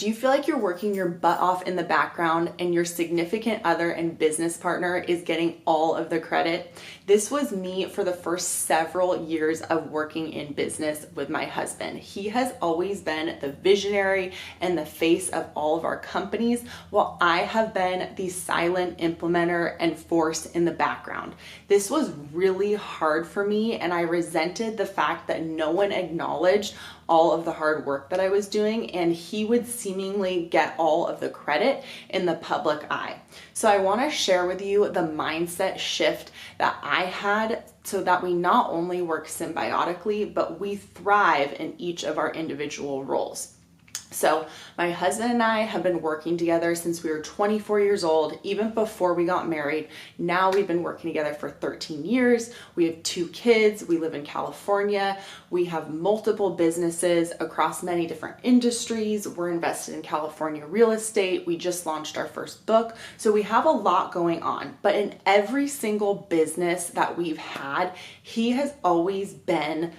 Do you feel like you're working your butt off in the background and your significant other and business partner is getting all of the credit? This was me for the first several years of working in business with my husband. He has always been the visionary and the face of all of our companies, while I have been the silent implementer and force in the background. This was really hard for me, and I resented the fact that no one acknowledged all of the hard work that I was doing, and he would seemingly get all of the credit in the public eye. So I want to share with you the mindset shift that I had so that we not only work symbiotically, but we thrive in each of our individual roles. So my husband and I have been working together since we were 24 years old, even before we got married. Now we've been working together for 13 years. We have 2 kids. We live in California. We have multiple businesses across many different industries. We're invested in California real estate. We just launched our first book. So we have a lot going on. But in every single business that we've had, he has always been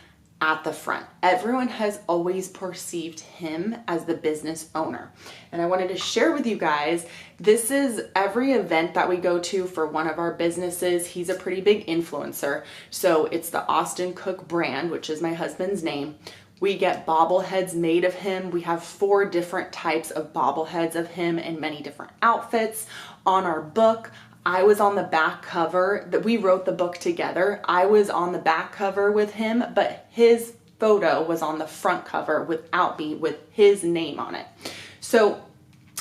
at the front. Everyone has always perceived him as the business owner. And I wanted to share with you guys, this is every event that we go to for one of our businesses. He's a pretty big influencer. So it's the CaelaCook brand, which is my husband's name. We get bobbleheads made of him. We have 4 different types of bobbleheads of him in many different outfits. On our book, I was on the back cover, that we wrote the book together. I was on the back cover with him, but his photo was on the front cover without me, with his name on it. So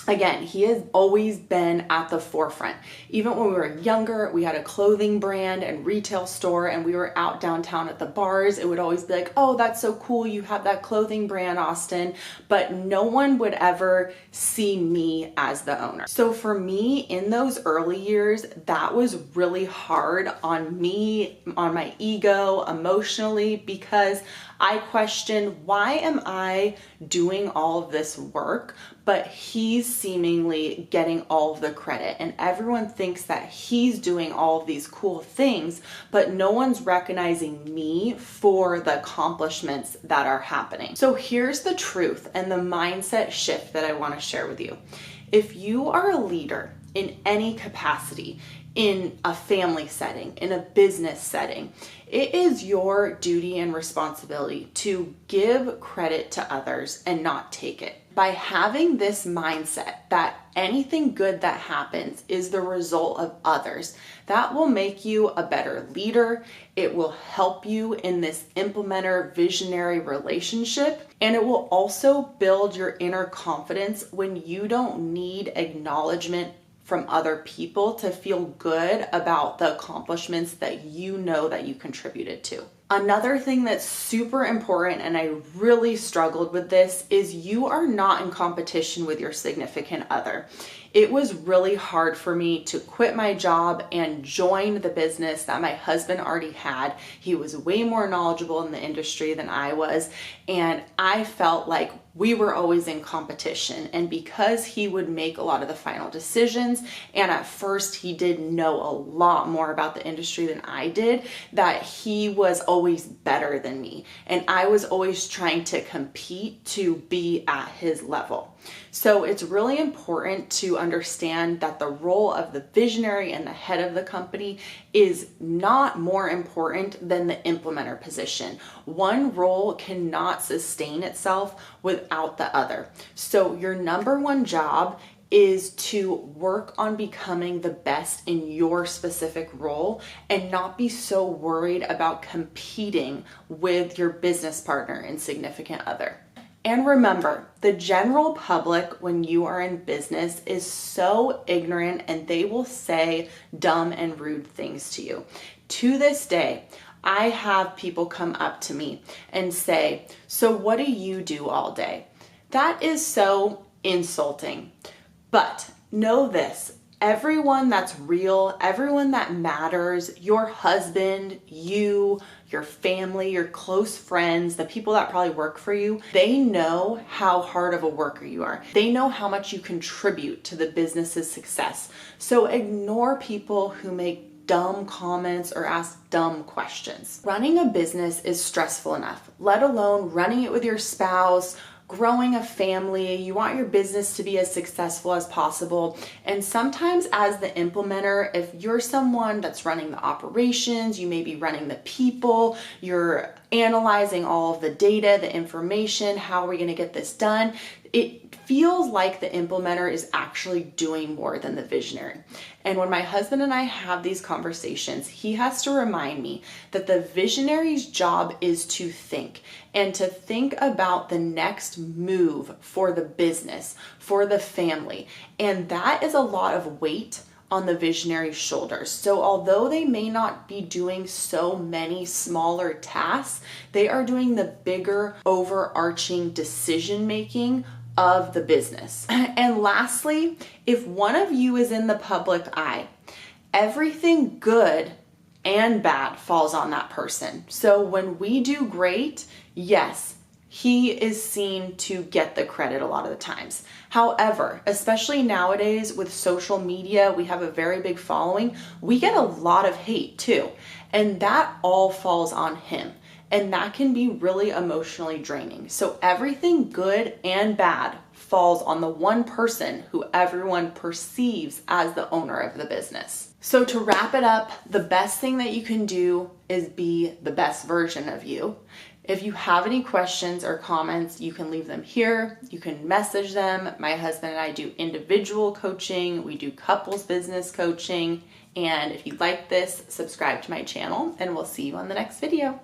again, he has always been at the forefront. Even when we were younger, we had a clothing brand and retail store, and we were out downtown at the bars. It would always be like, oh, that's so cool. You have that clothing brand, Austin. But no one would ever see me as the owner. So for me, in those early years, that was really hard on me, on my ego, emotionally, because I questioned, why am I doing all of this work, but he's seemingly getting all of the credit, and everyone thinks that he's doing all of these cool things, but no one's recognizing me for the accomplishments that are happening. So here's the truth and the mindset shift that I want to share with you. If you are a leader in any capacity, in a family setting, in a business setting, it is your duty and responsibility to give credit to others and not take it. By having this mindset that anything good that happens is the result of others, that will make you a better leader. It will help you in this implementer visionary relationship, and it will also build your inner confidence when you don't need acknowledgement from other people to feel good about the accomplishments that you know that you contributed to. Another thing that's super important, and I really struggled with this, is you are not in competition with your significant other. It was really hard for me to quit my job and join the business that my husband already had. He was way more knowledgeable in the industry than I was, and I felt like we were always in competition. And because he would make a lot of the final decisions, and at first he did know a lot more about the industry than I did, that he was always better than me. And I was always trying to compete to be at his level. So it's really important to understand that the role of the visionary and the head of the company is not more important than the implementer position. One role cannot sustain itself without the other. So your number one job is to work on becoming the best in your specific role and not be so worried about competing with your business partner and significant other. And remember, the general public, when you are in business, is so ignorant, and they will say dumb and rude things to you. To this day, I have people come up to me and say, so what do you do all day? That is so insulting. But know this, everyone that's real, everyone that matters, your husband, you, your family, your close friends, the people that probably work for you, they know how hard of a worker you are. They know how much you contribute to the business's success. So ignore people who make dumb comments or ask dumb questions. Running a business is stressful enough, let alone running it with your spouse, growing a family, you want your business to be as successful as possible. And sometimes as the implementer, if you're someone that's running the operations, you may be running the people, you're analyzing all of the data, the information, how are we going to get this done? It feels like the implementer is actually doing more than the visionary. And when my husband and I have these conversations, he has to remind me that the visionary's job is to think and to think about the next move for the business, for the family. And that is a lot of weight on the visionary's shoulders. So although they may not be doing so many smaller tasks, they are doing the bigger overarching decision making of the business. And lastly, if one of you is in the public eye, everything good and bad falls on that person. So when we do great, yes, he is seen to get the credit a lot of the times. However, especially nowadays with social media, we have a very big following. We get a lot of hate too, and that all falls on him. And that can be really emotionally draining. So everything good and bad falls on the one person who everyone perceives as the owner of the business. So to wrap it up, the best thing that you can do is be the best version of you. If you have any questions or comments, you can leave them here. You can message them. My husband and I do individual coaching. We do couples business coaching. And if you like this, subscribe to my channel and we'll see you on the next video.